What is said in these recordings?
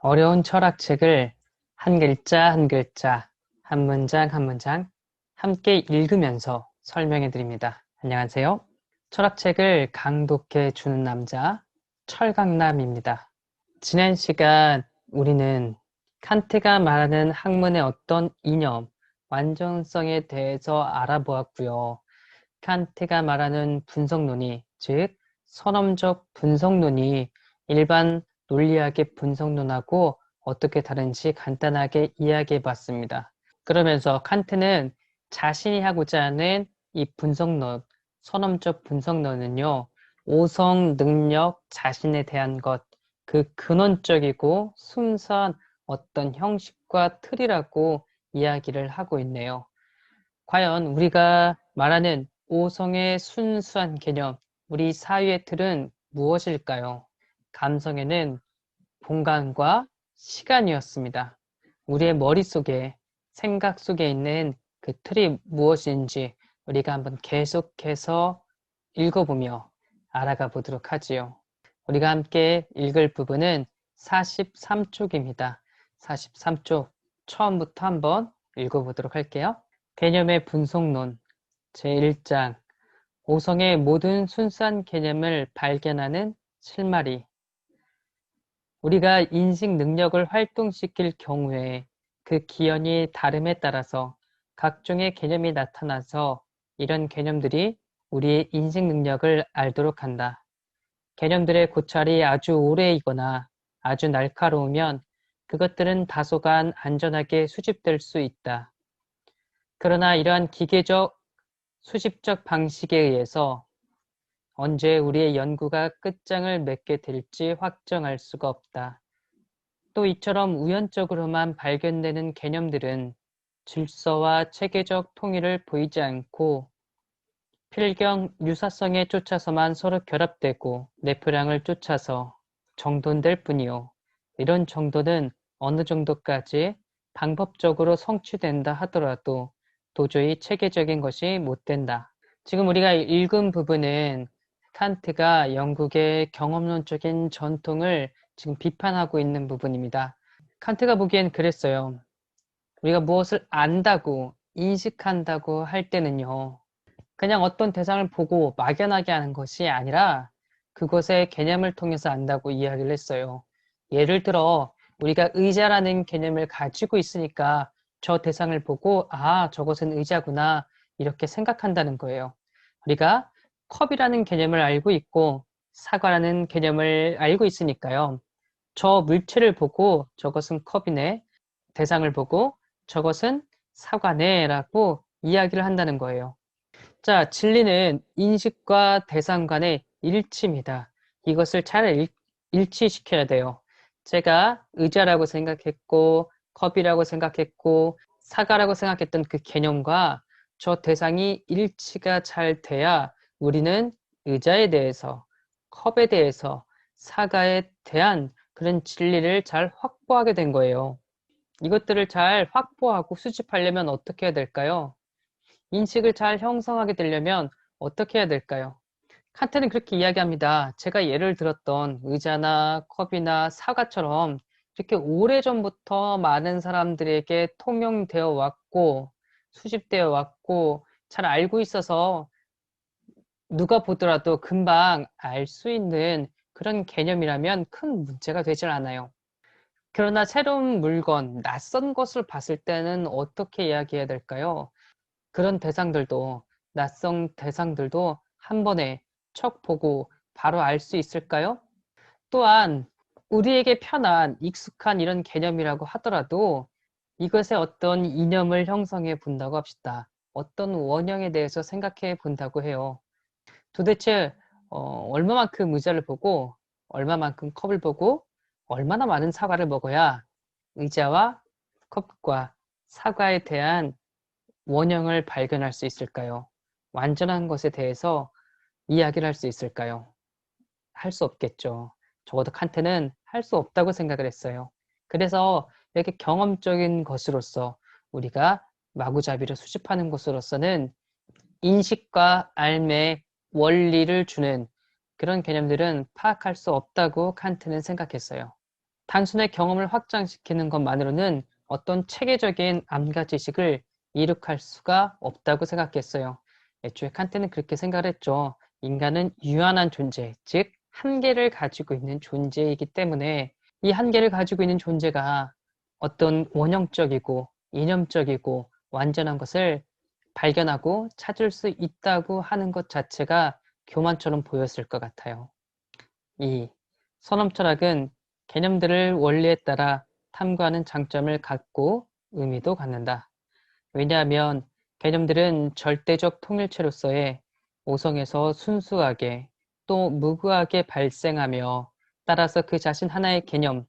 어려운 철학책을 한 글자 한 글자, 한 문장 한 문장 함께 읽으면서 설명해 드립니다. 안녕하세요. 철학책을 강독해 주는 남자, 철강남입니다. 지난 시간 우리는 칸트가 말하는 학문의 어떤 이념, 완전성에 대해서 알아보았고요. 칸트가 말하는 분석론이, 즉 선험적 분석론이 일반 논리학의 분석론하고 어떻게 다른지 간단하게 이야기해 봤습니다. 그러면서 칸트는 자신이 하고자 하는 이 분석론, 선험적 분석론은요, 오성 능력 자신에 대한 것, 그 근원적이고 순수한 어떤 형식과 틀이라고 이야기를 하고 있네요. 과연 우리가 말하는 오성의 순수한 개념, 우리 사유의 틀은 무엇일까요? 감성에는 공간과 시간이었습니다. 우리의 머릿속에, 생각 속에 있는 그 틀이 무엇인지 우리가 한번 계속해서 읽어보며 알아가 보도록 하지요. 우리가 함께 읽을 부분은 43쪽입니다. 43쪽 처음부터 한번 읽어보도록 할게요. 개념의 분석론 제1장 오성의 모든 순수한 개념을 발견하는 실마리. 우리가 인식 능력을 활동시킬 경우에 그 기현이 다름에 따라서 각종의 개념이 나타나서 이런 개념들이 우리의 인식 능력을 알도록 한다. 개념들의 고찰이 아주 오래이거나 아주 날카로우면 그것들은 다소간 안전하게 수집될 수 있다. 그러나 이러한 기계적 수집적 방식에 의해서 언제 우리의 연구가 끝장을 맺게 될지 확정할 수가 없다. 또 이처럼 우연적으로만 발견되는 개념들은 질서와 체계적 통일을 보이지 않고 필경 유사성에 쫓아서만 서로 결합되고 내표량을 쫓아서 정돈될 뿐이요. 이런 정도는 어느 정도까지 방법적으로 성취된다 하더라도 도저히 체계적인 것이 못 된다. 지금 우리가 읽은 부분은 칸트가 영국의 경험론적인 전통을 지금 비판하고 있는 부분입니다. 칸트가 보기엔 그랬어요. 우리가 무엇을 안다고 인식한다고 할 때는요. 그냥 어떤 대상을 보고 막연하게 하는 것이 아니라 그것의 개념을 통해서 안다고 이야기를 했어요. 예를 들어 우리가 의자라는 개념을 가지고 있으니까 저 대상을 보고 아, 저것은 의자구나 이렇게 생각한다는 거예요. 우리가 컵이라는 개념을 알고 있고 사과라는 개념을 알고 있으니까요. 저 물체를 보고 저것은 컵이네, 대상을 보고 저것은 사과네 라고 이야기를 한다는 거예요. 자, 진리는 인식과 대상 간의 일치입니다. 이것을 잘 일치시켜야 돼요. 제가 의자라고 생각했고, 컵이라고 생각했고, 사과라고 생각했던 그 개념과 저 대상이 일치가 잘 돼야 우리는 의자에 대해서, 컵에 대해서, 사과에 대한 그런 진리를 잘 확보하게 된 거예요. 이것들을 잘 확보하고 수집하려면 어떻게 해야 될까요? 인식을 잘 형성하게 되려면 어떻게 해야 될까요? 칸트는 그렇게 이야기합니다. 제가 예를 들었던 의자나 컵이나 사과처럼 이렇게 오래전부터 많은 사람들에게 통용되어 왔고 수집되어 왔고 잘 알고 있어서 누가 보더라도 금방 알 수 있는 그런 개념이라면 큰 문제가 되질 않아요. 그러나 새로운 물건, 낯선 것을 봤을 때는 어떻게 이야기해야 될까요? 그런 대상들도, 낯선 대상들도 한 번에 척 보고 바로 알 수 있을까요? 또한 우리에게 편한 익숙한 이런 개념이라고 하더라도 이것의 어떤 이념을 형성해 본다고 합시다. 어떤 원형에 대해서 생각해 본다고 해요. 도대체 얼마만큼 의자를 보고 얼마만큼 컵을 보고 얼마나 많은 사과를 먹어야 의자와 컵과 사과에 대한 원형을 발견할 수 있을까요? 완전한 것에 대해서 이야기를 할 수 있을까요? 할 수 없겠죠. 적어도 칸트는 할 수 없다고 생각을 했어요. 그래서 이렇게 경험적인 것으로서 우리가 마구잡이를 수집하는 것으로서는 인식과 삶의 원리를 주는 그런 개념들은 파악할 수 없다고 칸트는 생각했어요. 단순히 경험을 확장시키는 것만으로는 어떤 체계적인 암과 지식을 이룩할 수가 없다고 생각했어요. 애초에 칸트는 그렇게 생각을 했죠. 인간은 유한한 존재, 즉 한계를 가지고 있는 존재이기 때문에 이 한계를 가지고 있는 존재가 어떤 원형적이고 이념적이고 완전한 것을 발견하고 찾을 수 있다고 하는 것 자체가 교만처럼 보였을 것 같아요. 이 선엄철학은 개념들을 원리에 따라 탐구하는 장점을 갖고 의미도 갖는다. 왜냐하면 개념들은 절대적 통일체로서의 오성에서 순수하게 또 무구하게 발생하며 따라서 그 자신 하나의 개념,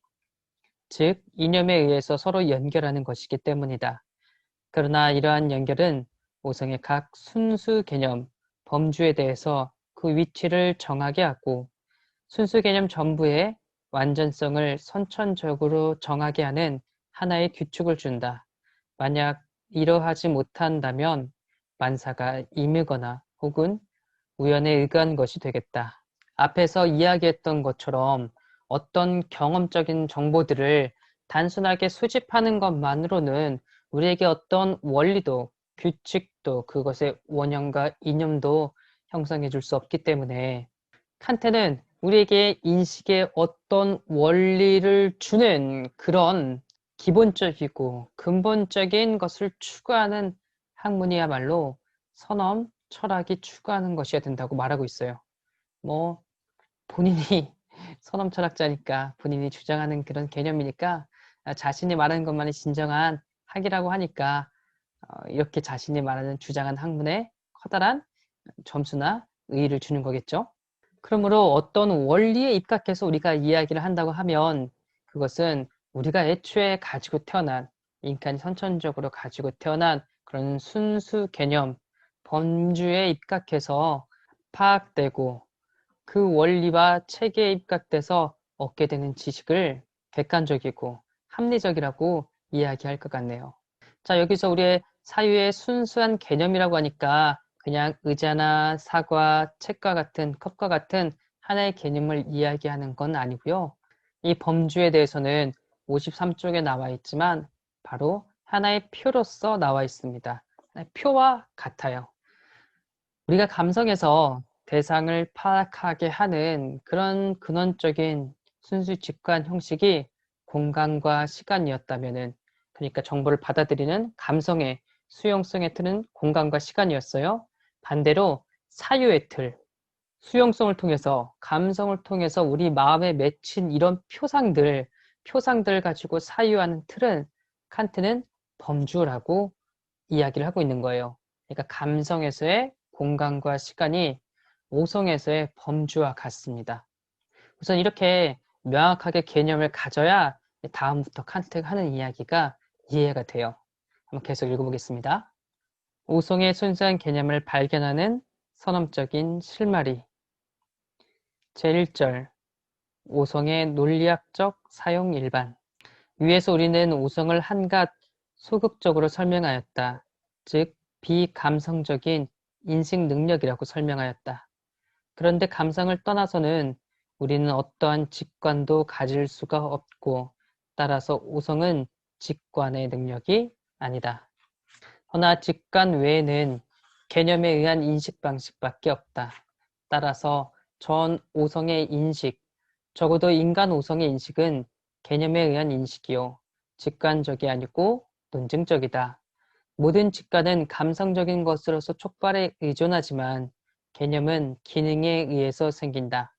즉 이념에 의해서 서로 연결하는 것이기 때문이다. 그러나 이러한 연결은 오성의 각 순수 개념, 범주에 대해서 그 위치를 정하게 하고 순수 개념 전부의 완전성을 선천적으로 정하게 하는 하나의 규칙을 준다. 만약 이러하지 못한다면 만사가 임의거나 혹은 우연에 의거한 것이 되겠다. 앞에서 이야기했던 것처럼 어떤 경험적인 정보들을 단순하게 수집하는 것만으로는 우리에게 어떤 원리도 규칙도 그것의 원형과 이념도 형성해 줄 수 없기 때문에 칸트는 우리에게 인식에 어떤 원리를 주는 그런 기본적이고 근본적인 것을 추구하는 학문이야말로 선엄, 철학이 추구하는 것이어야 된다고 말하고 있어요. 뭐 본인이 선엄 철학자니까 본인이 주장하는 그런 개념이니까 자신이 말하는 것만이 진정한 학이라고 하니까 이렇게 자신이 말하는 주장한 학문에 커다란 점수나 의의를 주는 거겠죠. 그러므로 어떤 원리에 입각해서 우리가 이야기를 한다고 하면 그것은 우리가 애초에 가지고 태어난 인간이 선천적으로 가지고 태어난 그런 순수 개념, 범주에 입각해서 파악되고 그 원리와 체계에 입각돼서 얻게 되는 지식을 객관적이고 합리적이라고 이야기할 것 같네요. 자, 여기서 우리의 사유의 순수한 개념이라고 하니까 그냥 의자나 사과, 책과 같은 컵과 같은 하나의 개념을 이야기하는 건 아니고요. 이 범주에 대해서는 53쪽에 나와 있지만 바로 하나의 표로서 나와 있습니다. 표와 같아요. 우리가 감성에서 대상을 파악하게 하는 그런 근원적인 순수 직관 형식이 공간과 시간이었다면은 그러니까 정보를 받아들이는 감성의 수용성의 틀은 공간과 시간이었어요. 반대로 사유의 틀, 수용성을 통해서 감성을 통해서 우리 마음에 맺힌 이런 표상들 가지고 사유하는 틀은 칸트는 범주라고 이야기를 하고 있는 거예요. 그러니까 감성에서의 공간과 시간이 오성에서의 범주와 같습니다. 우선 이렇게 명확하게 개념을 가져야 다음부터 칸트가 하는 이야기가 이해가 돼요. 한번 계속 읽어보겠습니다. 오성의 순수한 개념을 발견하는 선언적인 실마리 제1절 오성의 논리학적 사용 일반 위에서 우리는 오성을 한갓 소극적으로 설명하였다. 즉 비감성적인 인식 능력이라고 설명하였다. 그런데 감상을 떠나서는 우리는 어떠한 직관도 가질 수가 없고 따라서 오성은 직관의 능력이 아니다. 허나 직관 외에는 개념에 의한 인식 방식밖에 없다. 따라서 전 오성의 인식, 적어도 인간 오성의 인식은 개념에 의한 인식이요. 직관적이 아니고 논증적이다. 모든 직관은 감성적인 것으로서 촉발에 의존하지만 개념은 기능에 의해서 생긴다.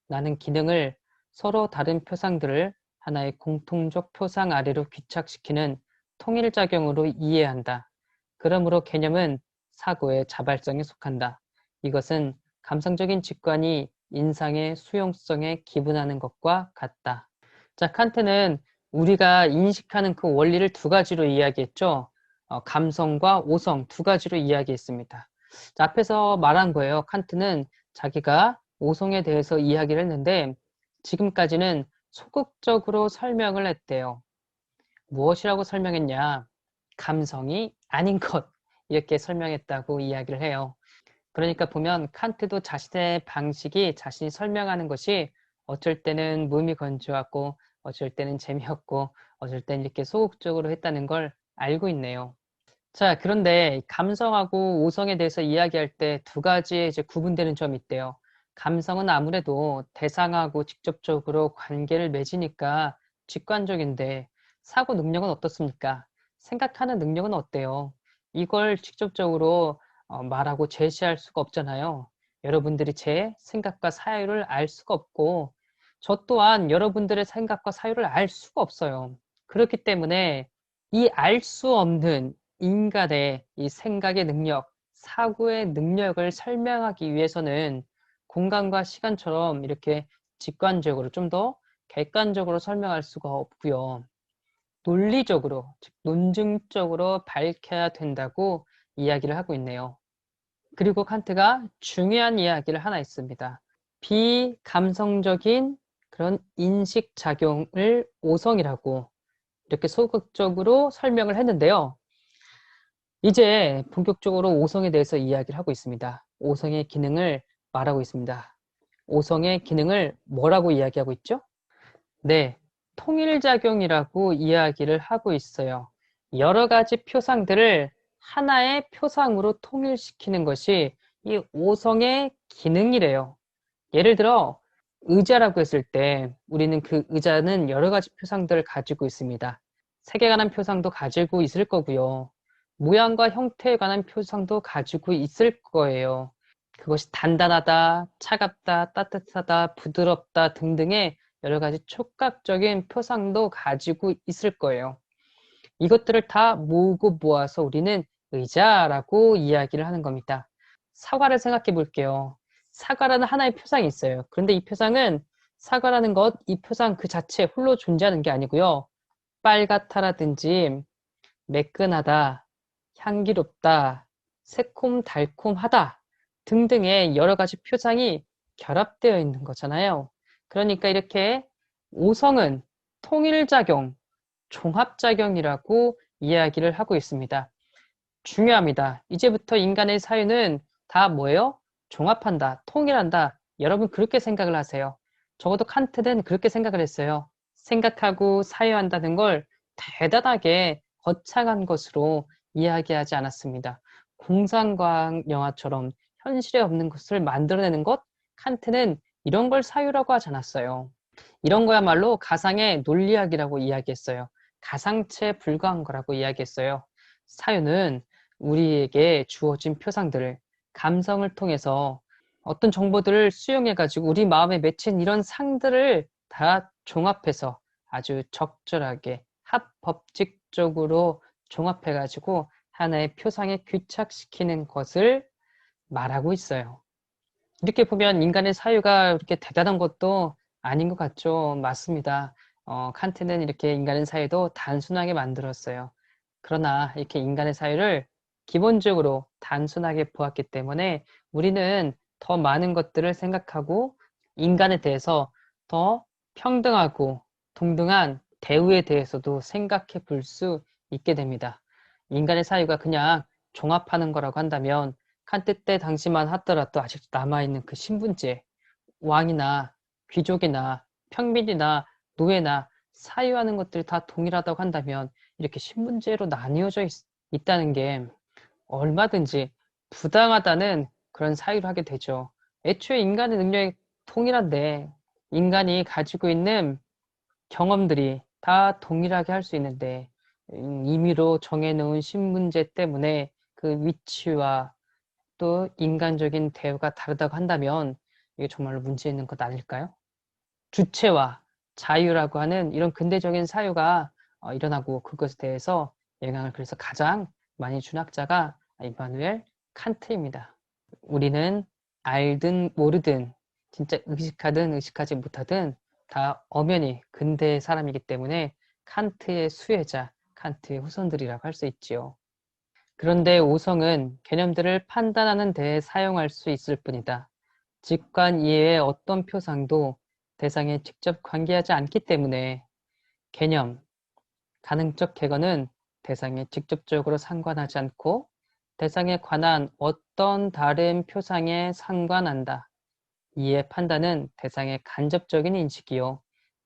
나는 기능을 서로 다른 표상들을 하나의 공통적 표상 아래로 귀착시키는 통일작용으로 이해한다. 그러므로 개념은 사고의 자발성에 속한다. 이것은 감성적인 직관이 인상의 수용성에 기분하는 것과 같다. 자, 칸트는 우리가 인식하는 그 원리를 두 가지로 이야기했죠. 감성과 오성 두 가지로 이야기했습니다. 자, 앞에서 말한 거예요. 칸트는 자기가 오성에 대해서 이야기를 했는데 지금까지는 소극적으로 설명을 했대요. 무엇이라고 설명했냐? 감성이 아닌 것 이렇게 설명했다고 이야기를 해요. 그러니까 보면 칸트도 자신의 방식이 자신이 설명하는 것이 어쩔 때는 무미건조하고 어쩔 때는 재미없고 어쩔 때는 이렇게 소극적으로 했다는 걸 알고 있네요. 자, 그런데 감성하고 오성에 대해서 이야기할 때 두 가지의 이제 구분되는 점이 있대요. 감성은 아무래도 대상하고 직접적으로 관계를 맺으니까 직관적인데 사고 능력은 어떻습니까? 생각하는 능력은 어때요? 이걸 직접적으로 말하고 제시할 수가 없잖아요. 여러분들이 제 생각과 사유를 알 수가 없고 저 또한 여러분들의 생각과 사유를 알 수가 없어요. 그렇기 때문에 이 알 수 없는 인간의 이 생각의 능력, 사고의 능력을 설명하기 위해서는 공간과 시간처럼 이렇게 직관적으로 좀 더 객관적으로 설명할 수가 없고요. 논리적으로, 즉 논증적으로 밝혀야 된다고 이야기를 하고 있네요. 그리고 칸트가 중요한 이야기를 하나 있습니다. 비감성적인 그런 인식작용을 오성이라고 이렇게 소극적으로 설명을 했는데요. 이제 본격적으로 오성에 대해서 이야기를 하고 있습니다. 오성의 기능을 말하고 있습니다. 오성의 기능을 뭐라고 이야기하고 있죠? 네, 통일작용이라고 이야기를 하고 있어요. 여러 가지 표상들을 하나의 표상으로 통일시키는 것이 이 오성의 기능이래요. 예를 들어 의자라고 했을 때 우리는 그 의자는 여러 가지 표상들을 가지고 있습니다. 색에 관한 표상도 가지고 있을 거고요. 모양과 형태에 관한 표상도 가지고 있을 거예요. 그것이 단단하다, 차갑다, 따뜻하다, 부드럽다 등등의 여러 가지 촉각적인 표상도 가지고 있을 거예요. 이것들을 다 모으고 모아서 우리는 의자라고 이야기를 하는 겁니다. 사과를 생각해 볼게요. 사과라는 하나의 표상이 있어요. 그런데 이 표상은 사과라는 것, 이 표상 그 자체 홀로 존재하는 게 아니고요. 빨갛다라든지 매끈하다, 향기롭다, 새콤달콤하다 등등의 여러 가지 표상이 결합되어 있는 거잖아요. 그러니까 이렇게 오성은 통일작용, 종합작용이라고 이야기를 하고 있습니다. 중요합니다. 이제부터 인간의 사유는 다 뭐예요? 종합한다, 통일한다. 여러분 그렇게 생각을 하세요. 적어도 칸트는 그렇게 생각을 했어요. 생각하고 사유한다는 걸 대단하게 거창한 것으로 이야기하지 않았습니다. 공상과학 영화처럼 현실에 없는 것을 만들어내는 것, 칸트는 이런 걸 사유라고 하지 않았어요. 이런 거야말로 가상의 논리학이라고 이야기했어요. 가상체에 불과한 거라고 이야기했어요. 사유는 우리에게 주어진 표상들을 감성을 통해서 어떤 정보들을 수용해가지고 우리 마음에 맺힌 이런 상들을 다 종합해서 아주 적절하게 합법칙적으로 종합해가지고 하나의 표상에 규착시키는 것을 말하고 있어요. 이렇게 보면 인간의 사유가 그렇게 대단한 것도 아닌 것 같죠? 맞습니다. 칸트는 이렇게 인간의 사유도 단순하게 만들었어요. 그러나 이렇게 인간의 사유를 기본적으로 단순하게 보았기 때문에 우리는 더 많은 것들을 생각하고 인간에 대해서 더 평등하고 동등한 대우에 대해서도 생각해 볼 수 있게 됩니다. 인간의 사유가 그냥 종합하는 거라고 한다면 칸트 때 당시만 하더라도 아직도 남아있는 그 신분제, 왕이나 귀족이나 평민이나 노예나 사유하는 것들이 다 동일하다고 한다면 이렇게 신분제로 나뉘어져 있다는 게 얼마든지 부당하다는 그런 사유를 하게 되죠. 애초에 인간의 능력이 동일한데 인간이 가지고 있는 경험들이 다 동일하게 할 수 있는데 임의로 정해놓은 신분제 때문에 그 위치와 또 인간적인 대우가 다르다고 한다면 이게 정말로 문제 있는 것 아닐까요? 주체와 자유라고 하는 이런 근대적인 사유가 일어나고 그것에 대해서 영향을 그래서 가장 많이 준 학자가 임마누엘 칸트입니다. 우리는 알든 모르든 진짜 의식하든 의식하지 못하든 다 엄연히 근대의 사람이기 때문에 칸트의 수혜자, 칸트의 후손들이라고 할 수 있지요. 그런데 오성은 개념들을 판단하는 데에 사용할 수 있을 뿐이다. 직관 이외의 어떤 표상도 대상에 직접 관계하지 않기 때문에 개념, 가능적 객관은 대상에 직접적으로 상관하지 않고 대상에 관한 어떤 다른 표상에 상관한다. 이에 판단은 대상의 간접적인 인식이요.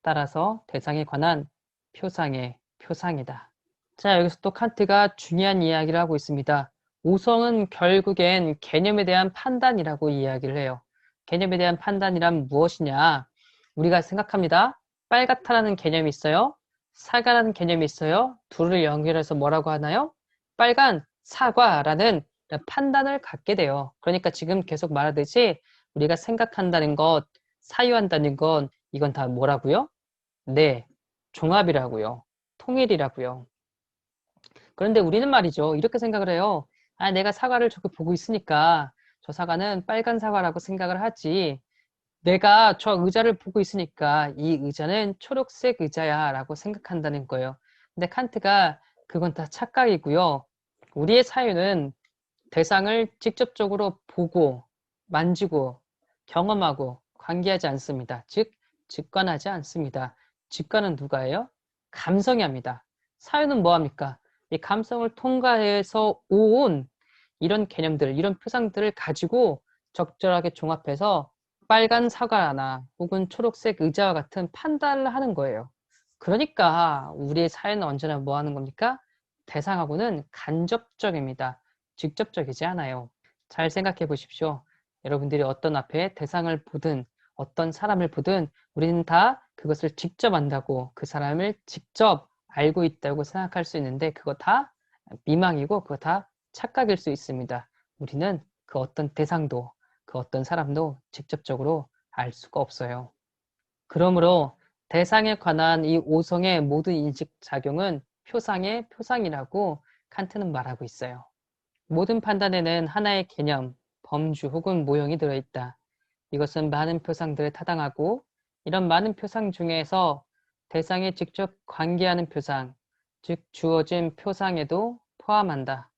따라서 대상에 관한 표상의 표상이다. 자, 여기서 또 칸트가 중요한 이야기를 하고 있습니다. 오성은 결국엔 개념에 대한 판단이라고 이야기를 해요. 개념에 대한 판단이란 무엇이냐? 우리가 생각합니다. 빨갛다라는 개념이 있어요. 사과라는 개념이 있어요. 둘을 연결해서 뭐라고 하나요? 빨간 사과라는 판단을 갖게 돼요. 그러니까 지금 계속 말하듯이 우리가 생각한다는 것, 사유한다는 건 이건 다 뭐라고요? 네, 종합이라고요. 통일이라고요. 그런데 우리는 말이죠. 이렇게 생각을 해요. 아, 내가 사과를 저렇게 보고 있으니까 저 사과는 빨간 사과라고 생각을 하지. 내가 저 의자를 보고 있으니까 이 의자는 초록색 의자야 라고 생각한다는 거예요. 근데 칸트가 그건 다 착각이고요. 우리의 사유는 대상을 직접적으로 보고 만지고 경험하고 관계하지 않습니다. 즉, 직관하지 않습니다. 직관은 누가 해요? 감성이 합니다. 사유는 뭐합니까? 이 감성을 통과해서 온 이런 개념들, 이런 표상들을 가지고 적절하게 종합해서 빨간 사과나 혹은 초록색 의자와 같은 판단을 하는 거예요. 그러니까 우리의 사유는 언제나 뭐 하는 겁니까? 대상하고는 간접적입니다. 직접적이지 않아요. 잘 생각해 보십시오. 여러분들이 어떤 앞에 대상을 보든 어떤 사람을 보든 우리는 다 그것을 직접 안다고 그 사람을 직접 알고 있다고 생각할 수 있는데 그거 다 미망이고 그거 다 착각일 수 있습니다. 우리는 그 어떤 대상도 그 어떤 사람도 직접적으로 알 수가 없어요. 그러므로 대상에 관한 이 오성의 모든 인식작용은 표상의 표상이라고 칸트는 말하고 있어요. 모든 판단에는 하나의 개념, 범주 혹은 모형이 들어있다. 이것은 많은 표상들을 타당하고 이런 많은 표상 중에서 대상에 직접 관계하는 표상, 즉 주어진 표상에도 포함한다.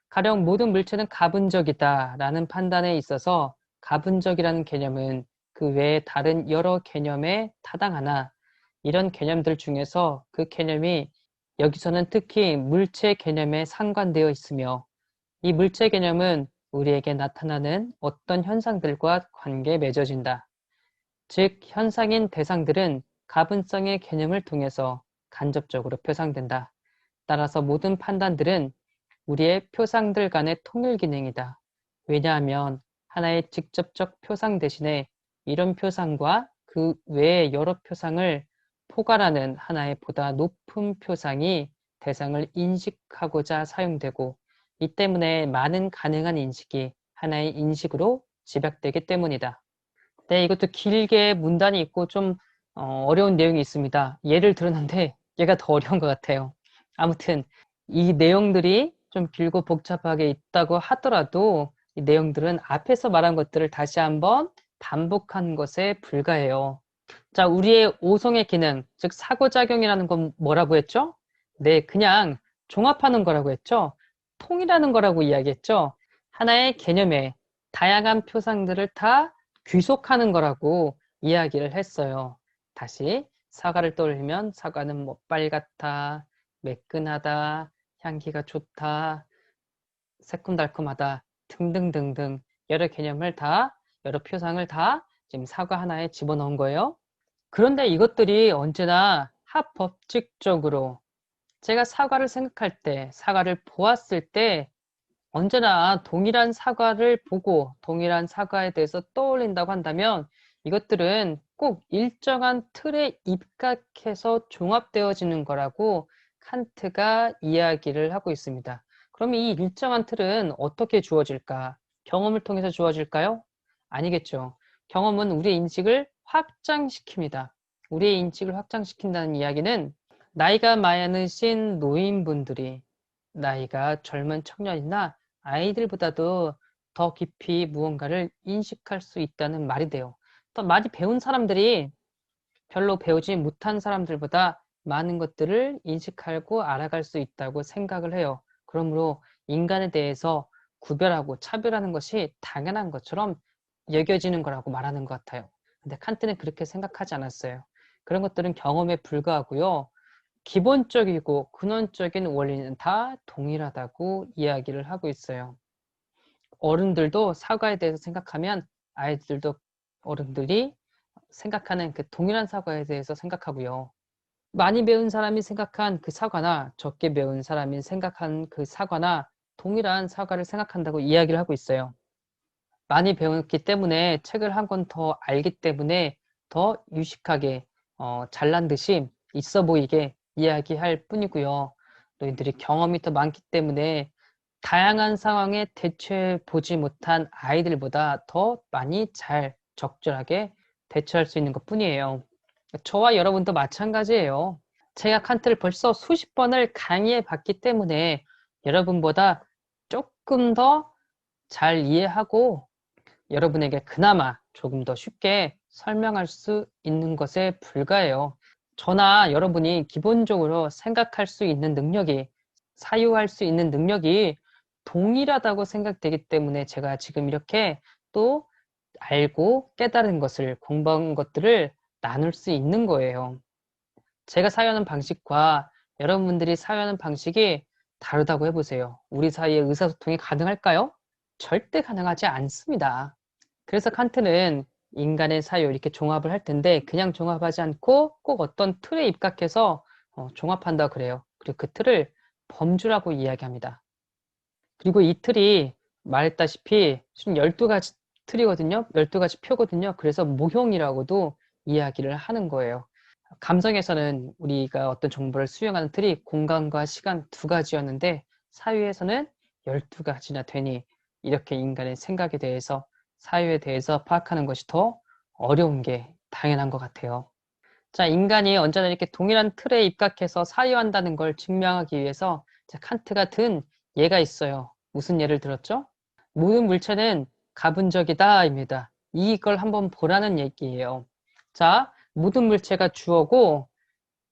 가령 모든 물체는 가분적이다 라는 판단에 있어서 가분적이라는 개념은 그 외에 다른 여러 개념에 타당하나 이런 개념들 중에서 그 개념이 여기서는 특히 물체 개념에 상관되어 있으며 이 물체 개념은 우리에게 나타나는 어떤 현상들과 관계에 맺어진다. 즉, 현상인 대상들은 가분성의 개념을 통해서 간접적으로 표상된다. 따라서 모든 판단들은 우리의 표상들 간의 통일 기능이다. 왜냐하면 하나의 직접적 표상 대신에 이런 표상과 그 외의 여러 표상을 포괄하는 하나의 보다 높은 표상이 대상을 인식하고자 사용되고 이 때문에 많은 가능한 인식이 하나의 인식으로 집약되기 때문이다. 네, 이것도 길게 문단이 있고 좀 어려운 내용이 있습니다. 예를 들었는데 얘가 더 어려운 것 같아요. 아무튼 이 내용들이 좀 길고 복잡하게 있다고 하더라도 이 내용들은 앞에서 말한 것들을 다시 한번 반복한 것에 불과해요. 자, 우리의 오성의 기능, 즉 사고작용이라는 건 뭐라고 했죠? 네, 그냥 종합하는 거라고 했죠. 통일하는 거라고 이야기했죠. 하나의 개념에 다양한 표상들을 다 귀속하는 거라고 이야기를 했어요. 다시 사과를 떠올리면 사과는 뭐 빨갛다, 매끈하다, 향기가 좋다, 새콤달콤하다 등등등등 여러 개념을 다, 여러 표상을 다 지금 사과 하나에 집어넣은 거예요. 그런데 이것들이 언제나 합법칙적으로 제가 사과를 생각할 때, 사과를 보았을 때 언제나 동일한 사과를 보고 동일한 사과에 대해서 떠올린다고 한다면 이것들은 꼭 일정한 틀에 입각해서 종합되어지는 거라고 칸트가 이야기를 하고 있습니다. 그럼 이 일정한 틀은 어떻게 주어질까? 경험을 통해서 주어질까요? 아니겠죠. 경험은 우리의 인식을 확장시킵니다. 우리의 인식을 확장시킨다는 이야기는 나이가 많으신 노인분들이 나이가 젊은 청년이나 아이들보다도 더 깊이 무언가를 인식할 수 있다는 말이 돼요. 또 많이 배운 사람들이 별로 배우지 못한 사람들보다 많은 것들을 인식하고 알아갈 수 있다고 생각을 해요. 그러므로 인간에 대해서 구별하고 차별하는 것이 당연한 것처럼 여겨지는 거라고 말하는 것 같아요. 근데 칸트는 그렇게 생각하지 않았어요. 그런 것들은 경험에 불과하고요. 기본적이고 근원적인 원리는 다 동일하다고 이야기를 하고 있어요. 어른들도 사과에 대해서 생각하면 아이들도 어른들이 생각하는 그 동일한 사과에 대해서 생각하고요. 많이 배운 사람이 생각한 그 사과나 적게 배운 사람이 생각한 그 사과나 동일한 사과를 생각한다고 이야기를 하고 있어요. 많이 배웠기 때문에 책을 한 권 더 알기 때문에 더 유식하게 잘난 듯이 있어 보이게 이야기할 뿐이고요. 너희들이 경험이 더 많기 때문에 다양한 상황에 대처해 보지 못한 아이들보다 더 많이 잘 적절하게 대처할 수 있는 것 뿐이에요. 저와 여러분도 마찬가지예요. 제가 칸트를 벌써 수십 번을 강의해 봤기 때문에 여러분보다 조금 더 잘 이해하고 여러분에게 그나마 조금 더 쉽게 설명할 수 있는 것에 불과해요. 저나 여러분이 기본적으로 생각할 수 있는 능력이, 사유할 수 있는 능력이 동일하다고 생각되기 때문에 제가 지금 이렇게 또 알고 깨달은 것을, 공부한 것들을 나눌 수 있는 거예요. 제가 사유하는 방식과 여러분들이 사유하는 방식이 다르다고 해보세요. 우리 사이에 의사소통이 가능할까요? 절대 가능하지 않습니다. 그래서 칸트는 인간의 사유 이렇게 종합을 할 텐데 그냥 종합하지 않고 꼭 어떤 틀에 입각해서 종합한다 그래요. 그리고 그 틀을 범주라고 이야기합니다. 그리고 이 틀이 말했다시피 12가지 틀이거든요. 12가지 표거든요. 그래서 모형이라고도 이야기를 하는 거예요. 감성에서는 우리가 어떤 정보를 수용하는 틀이 공간과 시간 두 가지였는데 사유에서는 12가지나 되니 이렇게 인간의 생각에 대해서 사유에 대해서 파악하는 것이 더 어려운 게 당연한 것 같아요. 자, 인간이 언제나 이렇게 동일한 틀에 입각해서 사유한다는 걸 증명하기 위해서 칸트가 든 예가 있어요. 무슨 예를 들었죠? 모든 물체는 가분적이다입니다. 이걸 한번 보라는 얘기예요. 자, 모든 물체가 주어고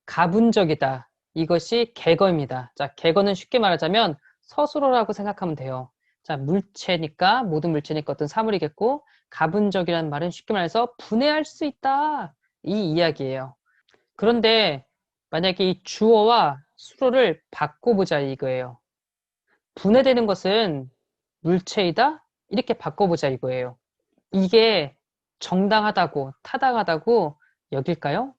가분적이다. 이것이 객어입니다. 자, 객어는 쉽게 말하자면 서술어라고 생각하면 돼요. 자, 물체니까 모든 물체니까 어떤 사물이겠고 가분적이라는 말은 쉽게 말해서 분해할 수 있다. 이 이야기예요. 그런데 만약에 이 주어와 수어를 바꿔보자 이거예요. 분해되는 것은 물체이다? 이렇게 바꿔보자 이거예요. 이게 정당하다고, 타당하다고 여길까요?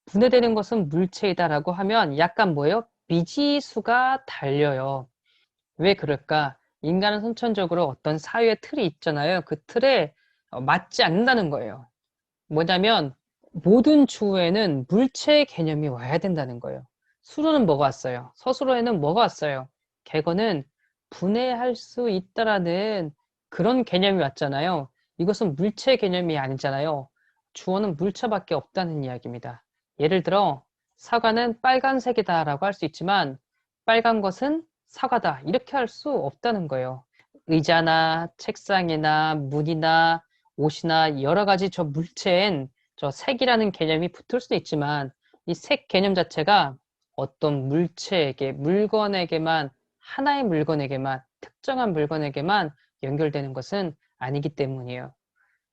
분해되는 것은 물체이다라고 하면 약간 뭐예요? 미지수가 달려요. 왜 그럴까? 인간은 선천적으로 어떤 사유의 틀이 있잖아요. 그 틀에 맞지 않는다는 거예요. 뭐냐면 모든 주어에는 물체의 개념이 와야 된다는 거예요. 수로는 뭐가 왔어요? 서술어에는 뭐가 왔어요? 객어는 분해할 수 있다라는 그런 개념이 왔잖아요. 이것은 물체 개념이 아니잖아요. 주어는 물체밖에 없다는 이야기입니다. 예를 들어 사과는 빨간색이다라고 할 수 있지만 빨간 것은 사과다 이렇게 할 수 없다는 거예요. 의자나 책상이나 문이나 옷이나 여러 가지 저 물체엔 저 색이라는 개념이 붙을 수도 있지만 이 색 개념 자체가 어떤 물체에게, 물건에게만, 하나의 물건에게만, 특정한 물건에게만 연결되는 것은 아니기 때문이에요.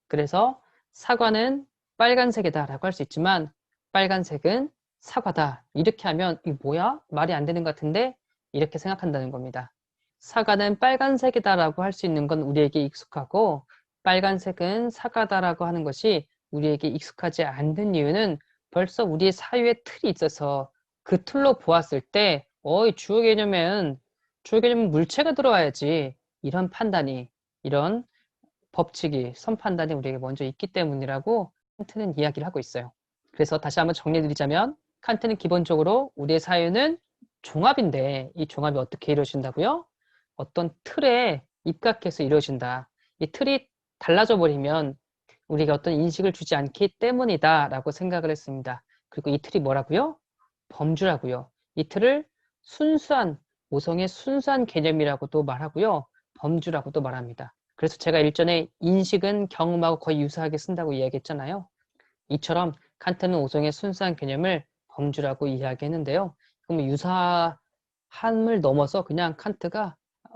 그래서 사과는 빨간색이다라고 할 수 있지만 빨간색은 사과다. 이렇게 하면 이 뭐야? 말이 안 되는 것 같은데 이렇게 생각한다는 겁니다. 사과는 빨간색이다라고 할 수 있는 건 우리에게 익숙하고 빨간색은 사과다라고 하는 것이 우리에게 익숙하지 않는 이유는 벌써 우리의 사유의 틀이 있어서 그 틀로 보았을 때 이 주어 개념은 물체가 들어와야지 이런 판단이 이런 법칙이 선판단이 우리에게 먼저 있기 때문이라고 칸트는 이야기를 하고 있어요. 그래서 다시 한번 정리해드리자면 칸트는 기본적으로 우리의 사유는 종합인데 이 종합이 어떻게 이루어진다고요? 어떤 틀에 입각해서 이루어진다. 이 틀이 달라져 버리면 우리가 어떤 인식을 주지 않기 때문이다 라고 생각을 했습니다. 그리고 이 틀이 뭐라고요? 범주라고요. 이 틀을 순수한, 오성의 순수한 개념이라고도 말하고요. 범주라고도 말합니다. 그래서 제가 일전에 인식은 경험하고 거의 유사하게 쓴다고 이야기했잖아요. 이처럼 칸트는 오성의 순수한 개념을 범주라고 이야기했는데요. 그럼 유사함을 넘어서 그냥 칸트가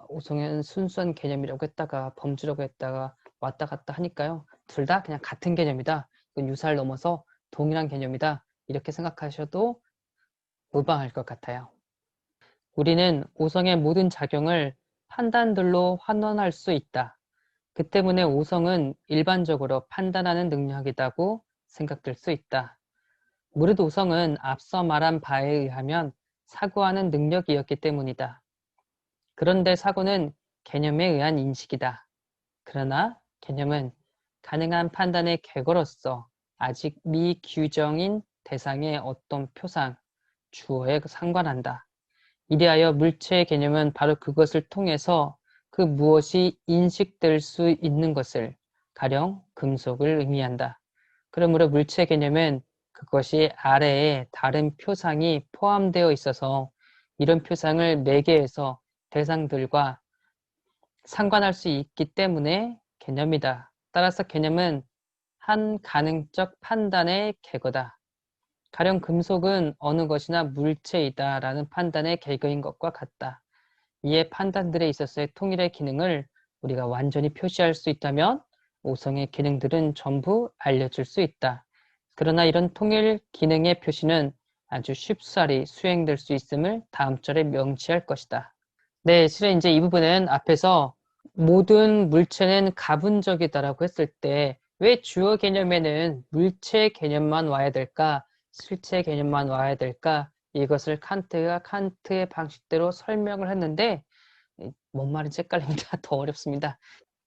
오성은 순수한 개념이라고 했다가 범주라고 했다가 왔다 갔다 하니까요. 둘 다 그냥 같은 개념이다. 이건 유사를 넘어서 동일한 개념이다. 이렇게 생각하셔도 무방할 것 같아요. 우리는 오성의 모든 작용을 판단들로 환원할 수 있다. 그 때문에 오성은 일반적으로 판단하는 능력이다고 생각될 수 있다. 무릇 오성은 앞서 말한 바에 의하면 사고하는 능력이었기 때문이다. 그런데 사고는 개념에 의한 인식이다. 그러나 개념은 가능한 판단의 객어로서 아직 미규정인 대상의 어떤 표상, 주어에 상관한다. 이리하여 물체의 개념은 바로 그것을 통해서 그 무엇이 인식될 수 있는 것을, 가령 금속을 의미한다. 그러므로 물체 개념은 그것이 아래에 다른 표상이 포함되어 있어서 이런 표상을 매개해서 대상들과 상관할 수 있기 때문에 개념이다. 따라서 개념은 한 가능적 판단의 계거다. 가령 금속은 어느 것이나 물체이다 라는 판단의 계거인 것과 같다. 이에 판단들에 있어서의 통일의 기능을 우리가 완전히 표시할 수 있다면 오성의 기능들은 전부 알려줄 수 있다. 그러나 이런 통일 기능의 표시는 아주 쉽사리 수행될 수 있음을 다음 절에 명시할 것이다. 네, 실은 이제 이 부분은 앞에서 모든 물체는 가분적이다라고 했을 때 왜 주어 개념에는 물체 개념만 와야 될까? 실체 개념만 와야 될까? 이것을 칸트가 칸트의 방식대로 설명을 했는데 뭔 말인지 헷갈립니다. 더 어렵습니다.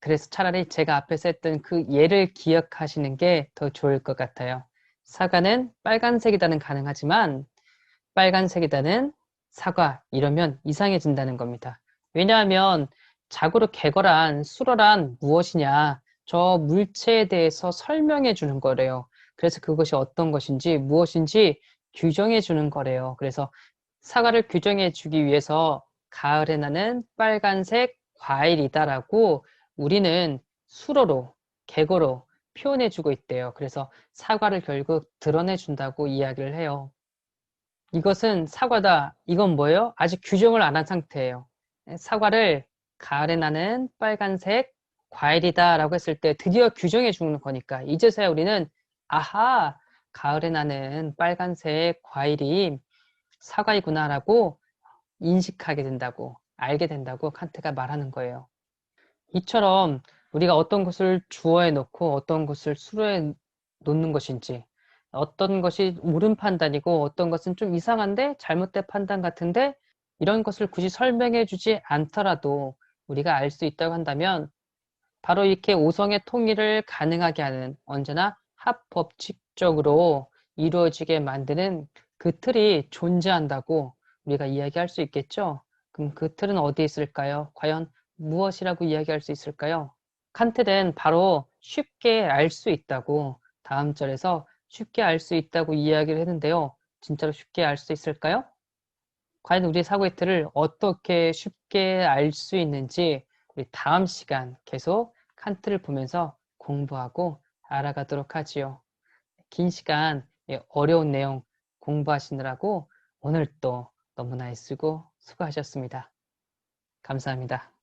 그래서 차라리 제가 앞에서 했던 그 예를 기억하시는 게 더 좋을 것 같아요. 사과는 빨간색이다는 가능하지만 빨간색이다는 사과 이러면 이상해진다는 겁니다. 왜냐하면 자고로 개걸한 수로란 무엇이냐 저 물체에 대해서 설명해 주는 거래요. 그래서 그것이 어떤 것인지 무엇인지 규정해 주는 거래요. 그래서 사과를 규정해 주기 위해서 가을에 나는 빨간색 과일이다라고 우리는 수로로 개거로 표현해 주고 있대요. 그래서 사과를 결국 드러내 준다고 이야기를 해요. 이것은 사과다. 이건 뭐예요? 아직 규정을 안 한 상태예요. 사과를 가을에 나는 빨간색 과일이다 라고 했을 때 드디어 규정해 주는 거니까 이제서야 우리는 아하, 가을에 나는 빨간색 과일이 사과이구나 라고 인식하게 된다고 알게 된다고 칸트가 말하는 거예요. 이처럼 우리가 어떤 것을 주어에 놓고 어떤 것을 수로에 놓는 것인지 어떤 것이 옳은 판단이고 어떤 것은 좀 이상한데 잘못된 판단 같은데 이런 것을 굳이 설명해 주지 않더라도 우리가 알 수 있다고 한다면 바로 이렇게 오성의 통일을 가능하게 하는 언제나 합법칙적으로 이루어지게 만드는 그 틀이 존재한다고 우리가 이야기할 수 있겠죠? 그럼 그 틀은 어디에 있을까요? 과연 무엇이라고 이야기할 수 있을까요? 칸트는 바로 쉽게 알 수 있다고 다음 절에서 쉽게 알 수 있다고 이야기를 했는데요. 진짜로 쉽게 알 수 있을까요? 과연 우리 사고의 틀을 어떻게 쉽게 알 수 있는지 우리 다음 시간 계속 칸트를 보면서 공부하고 알아가도록 하지요. 긴 시간 어려운 내용 공부하시느라고 오늘 또 너무나 애쓰고 수고하셨습니다. 감사합니다.